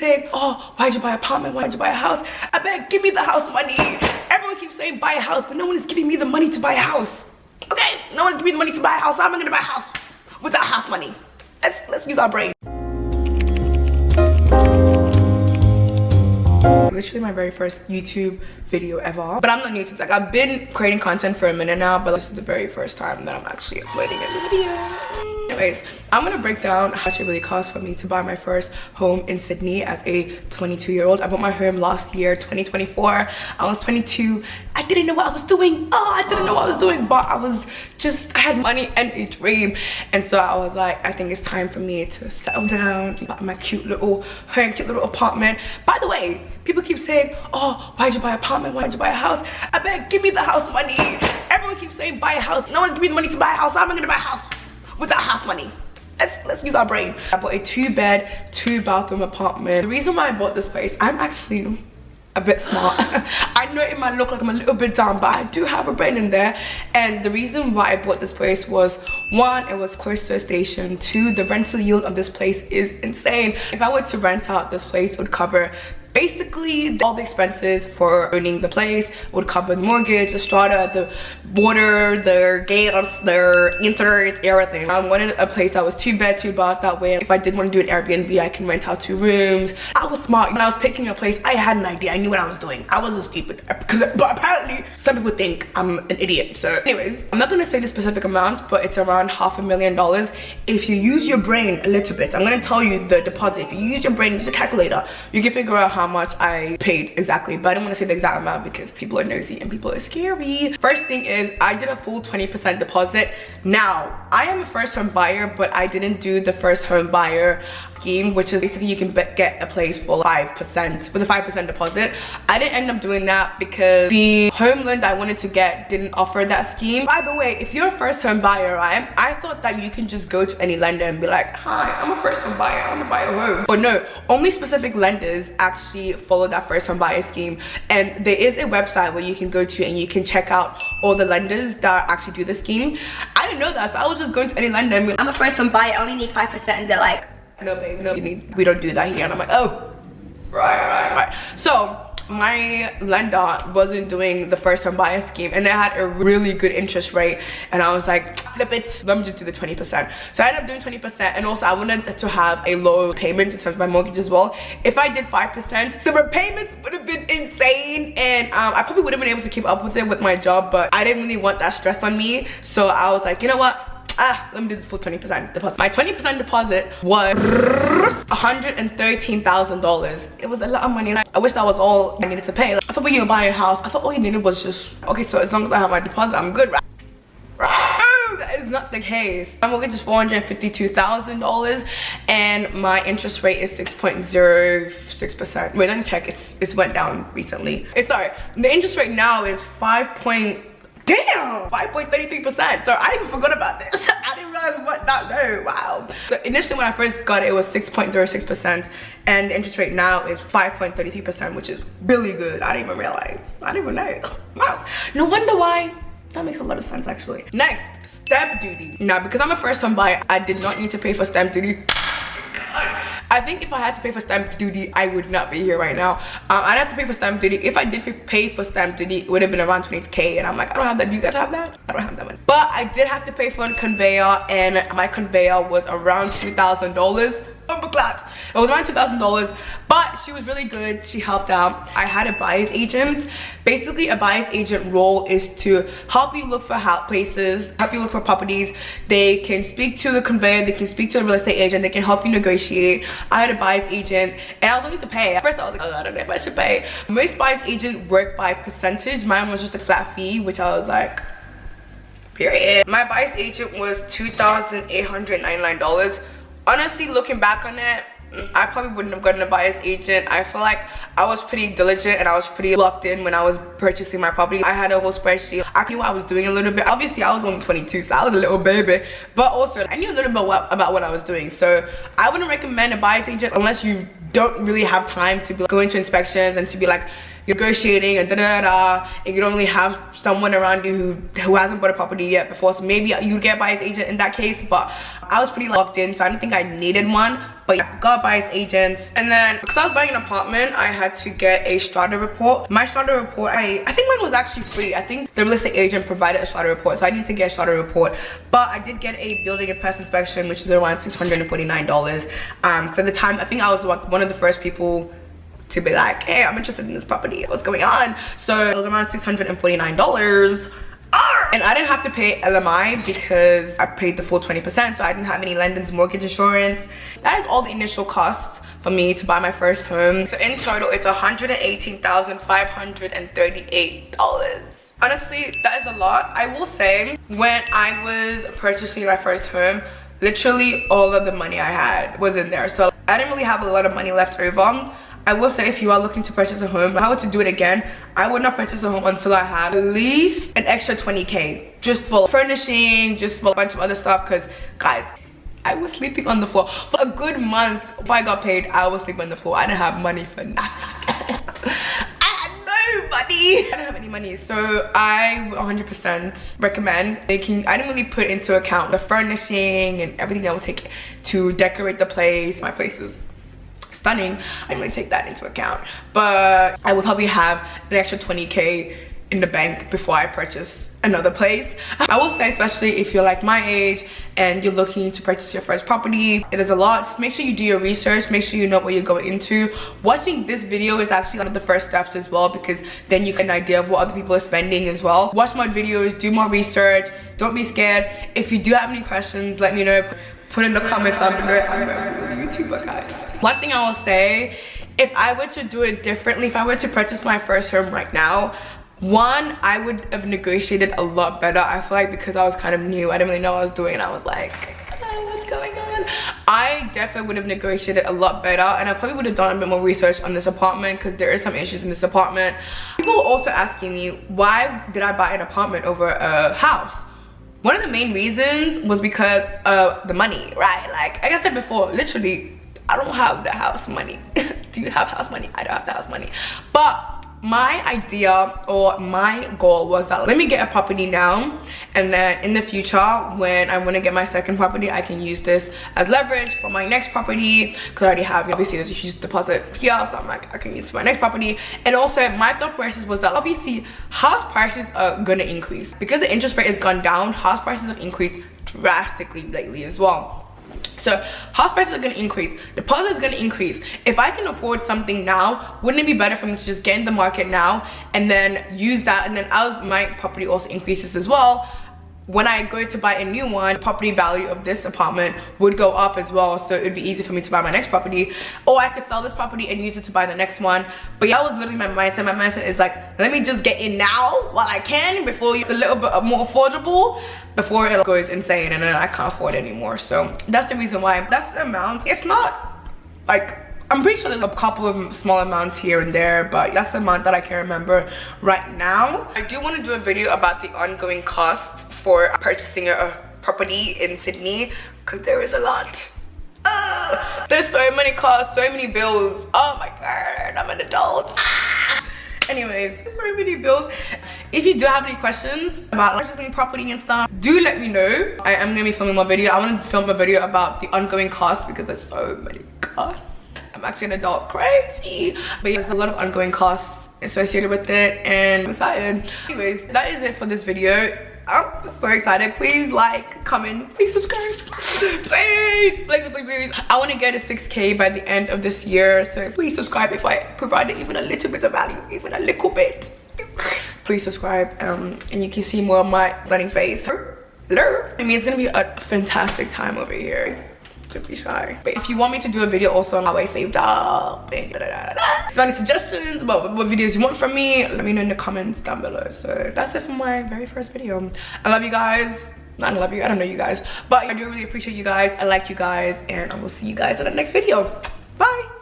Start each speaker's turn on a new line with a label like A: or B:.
A: saying, oh, why'd you buy an apartment? Why'd you buy a house? I bet, give me the house money. Everyone keeps saying buy a house, but no one is giving me the money to buy a house. Okay, no one's giving me the money to buy a house. How am I gonna buy a house without house money? Let's use our brain. Literally my very first YouTube video ever, but I'm not new to this. Like, I've been creating content for a minute now, but this is the very first time that I'm actually uploading a video. Anyways, I'm gonna break down how much it really cost for me to buy my first home in Sydney as a 22-year-old. I bought my home last year, 2024. I was 22. I didn't know what I was doing. I didn't know what I was doing, but I had money and a dream. And so I was like, I think it's time for me to settle down, buy my cute little home, cute little apartment. By the way, people keep saying, oh, why'd you buy an apartment? Why'd you buy a house? I bet, give me the house money. Everyone keeps saying buy a house. No one's giving me the money to buy a house. How am I gonna buy a house without house money? Let's use our brain. I bought a 2-bed, 2-bathroom apartment. The reason why I bought this place, I'm actually a bit smart. I know it might look like I'm a little bit dumb, but I do have a brain in there. And the reason why I bought this place was, 1, it was close to a station. 2, the rental yield of this place is insane. If I were to rent out this place, it would cover basically all the expenses for owning the place. It would cover the mortgage, the strata, the water, the gas, the internet, everything. I wanted a place that was 2-bed, 2-bath. That way, if I did want to do an Airbnb, I can rent out 2 rooms. I was smart. When I was picking a place, I had an idea. I knew what I was doing. I wasn't stupid. But apparently, some people think I'm an idiot. So anyways, I'm not going to say the specific amount, but it's around $500,000. If you use your brain a little bit, I'm going to tell you the deposit. If you use your brain, use a calculator, you can figure out how much I paid exactly, but I don't want to say the exact amount because people are nosy and people are scary. First thing is, I did a full 20% deposit. Now, I am a first home buyer, but I didn't do the first home buyer scheme, which is basically you can get a place for 5% with a 5% deposit. I didn't end up doing that because the home loan that I wanted to get didn't offer that scheme. By the way, if you're a first home buyer, right, I thought that you can just go to any lender and be like, hi, I'm a first home buyer, I want to buy a home. But no, only specific lenders actually follow that first home buyer scheme. And there is a website where you can go to and you can check out all the lenders that actually do the scheme. I didn't know that, so I was just going to any lender and be like, I'm a first home buyer, I only need 5%, and they're like, no babe, no, we don't do that here. And I'm like, oh, right. So my lender wasn't doing the first home buyer scheme, and they had a really good interest rate, and I was like, flip it, let me just do the 20%. So I ended up doing 20%, and also I wanted to have a low payment in terms of my mortgage as well. If I did 5%, the repayments would have been insane, and I probably would have been able to keep up with it with my job, but I didn't really want that stress on me. So I was like, you know what, let me do the full 20% deposit. My 20% deposit was $113,000. It was a lot of money. I wish that was all I needed to pay. I thought when you were buying a house, I thought all you needed was just, okay, so as long as I have my deposit, I'm good, right? That is not the case. My mortgage is $452,000 and my interest rate is 6.06%. Wait, let me check. It's went down recently. The interest rate now is 5.33%. So I even forgot about this. I didn't realize what that. No, wow. So initially when I first got it, it was 6.06%, and the interest rate now is 5.33%, which is really good. I didn't even realize. I didn't even know. Wow. No wonder why. That makes a lot of sense actually. Next, stamp duty. Now, because I'm a first home buyer, I did not need to pay for stamp duty. I think if I had to pay for stamp duty, I would not be here right now. I'd have to pay for stamp duty. If I did pay for stamp duty, it would have been around 20K, and I'm like, I don't have that. Do you guys have that? I don't have that money. But I did have to pay for the conveyor, and my conveyor was around $2,000. It was around $2,000, but she was really good. She helped out. I had a buyer's agent. Basically, a buyer's agent role is to help you look for places, help you look for properties. They can speak to the conveyor, they can speak to a real estate agent, they can help you negotiate. I had a buyer's agent, and I was looking to pay. At first, I was like, oh, I don't know if I should pay. Most buyer's agents work by percentage. Mine was just a flat fee, which I was like, period. My buyer's agent was $2,899. Honestly, looking back on it, I probably wouldn't have gotten a buyer's agent. I feel like I was pretty diligent and I was pretty locked in when I was purchasing my property. I had a whole spreadsheet. I knew what I was doing a little bit. Obviously, I was only 22, so I was a little baby. But also, I knew a little bit about what I was doing. So I wouldn't recommend a buyer's agent unless you don't really have time to go into inspections and to be like you're negotiating and da-da-da, and you don't really have someone around you who hasn't bought a property yet before, so maybe you get a buyer's agent in that case. But I was pretty locked in, so I didn't think I needed one. But yeah, got a buyer's agent. And then because I was buying an apartment, I had to get a strata report. My strata report, I think mine was actually free. I think the real estate agent provided a strata report, so I need to get a strata report. But I did get a building and pest inspection, which is around $649. For the time, I think I was like one of the first people to be like, hey, I'm interested in this property, what's going on? So it was around $649. And I didn't have to pay LMI because I paid the full 20%, so I didn't have any lenders, mortgage insurance. That is all the initial costs for me to buy my first home. So in total, it's $118,538. Honestly, that is a lot. I will say, when I was purchasing my first home, literally all of the money I had was in there. So I didn't really have a lot of money left over. I will say, if you are looking to purchase a home, if I were to do it again, I would not purchase a home until I had at least an extra 20K just for furnishing, just for a bunch of other stuff. Because guys, I was sleeping on the floor for a good month. Before I got paid, I was sleeping on the floor. I didn't have money for nothing. I didn't have any money, so I would 100% recommend making. I didn't really put into account the furnishing and everything I would take to decorate the place. My place is stunning. I didn't really take that into account, but I would probably have an extra 20K in the bank before I purchase another place. I will say, especially if you're like my age and you're looking to purchase your first property, it is a lot. Just make sure you do your research, make sure you know what you're going into. Watching this video is actually one of the first steps as well, because then you get an idea of what other people are spending as well. Watch more videos, do more research, don't be scared. If you do have any questions, let me know. Put in the comments down below. I'm a YouTuber, guys. One thing I will say, if I were to do it differently, if I were to purchase my first home right now, one, I would have negotiated a lot better. I feel like because I was kind of new, I didn't really know what I was doing, and I was like, what's going on? I definitely would have negotiated a lot better, and I probably would have done a bit more research on this apartment, because there is some issues in this apartment. People were also asking me, why did I buy an apartment over a house? One of the main reasons was because of the money, right? Like I said before, literally, I don't have the house money. Do you have house money? I don't have the house money. But my idea or my goal was that let me get a property now, and then in the future when I want to get my second property, I can use this as leverage for my next property, because I already have, obviously there's a huge deposit here, so I'm like, I can use it for my next property. And also my thought process was that obviously house prices are gonna increase because the interest rate has gone down. House prices have increased drastically lately as well. So house prices are going to increase, deposit is going to increase. If I can afford something now, wouldn't it be better for me to just get in the market now and then use that? And then as my property also increases as well, when I go to buy a new one, the property value of this apartment would go up as well, so it would be easy for me to buy my next property. Or I could sell this property and use it to buy the next one. But yeah, that was literally my mindset. My mindset is like, let me just get in now while I can, before it's a little bit more affordable, before it goes insane and then I can't afford it anymore. So that's the reason why. That's the amount. It's not like, I'm pretty sure there's a couple of small amounts here and there, but that's the amount that I can remember right now. I do want to do a video about the ongoing costs for purchasing a property in Sydney, because there is a lot. There's so many costs, so many bills. Oh my god, I'm an adult. Anyways, there's so many bills. If you do have any questions about purchasing property and stuff, do let me know. I am going to be filming my video. I want to film a video about the ongoing costs, because there's so many costs. I'm actually an adult, crazy. But yeah, there's a lot of ongoing costs associated with it, and I'm excited. Anyways, that is it for this video. I'm so excited. Please like, comment, please subscribe. Please, please. I want to get a 6K by the end of this year, so please subscribe if I provided even a little bit of value, even a little bit. Please subscribe, and you can see more of my stunning face. Hello. I mean, it's gonna be a fantastic time over here. To be shy. But if you want me to do a video also on how I saved up and if you have any suggestions about what videos you want from me, let me know in the comments down below. So that's it for my very first video. I love you guys. I love you, I don't know you guys, but I do really appreciate you guys. I like you guys, and I will see you guys in the next video. Bye.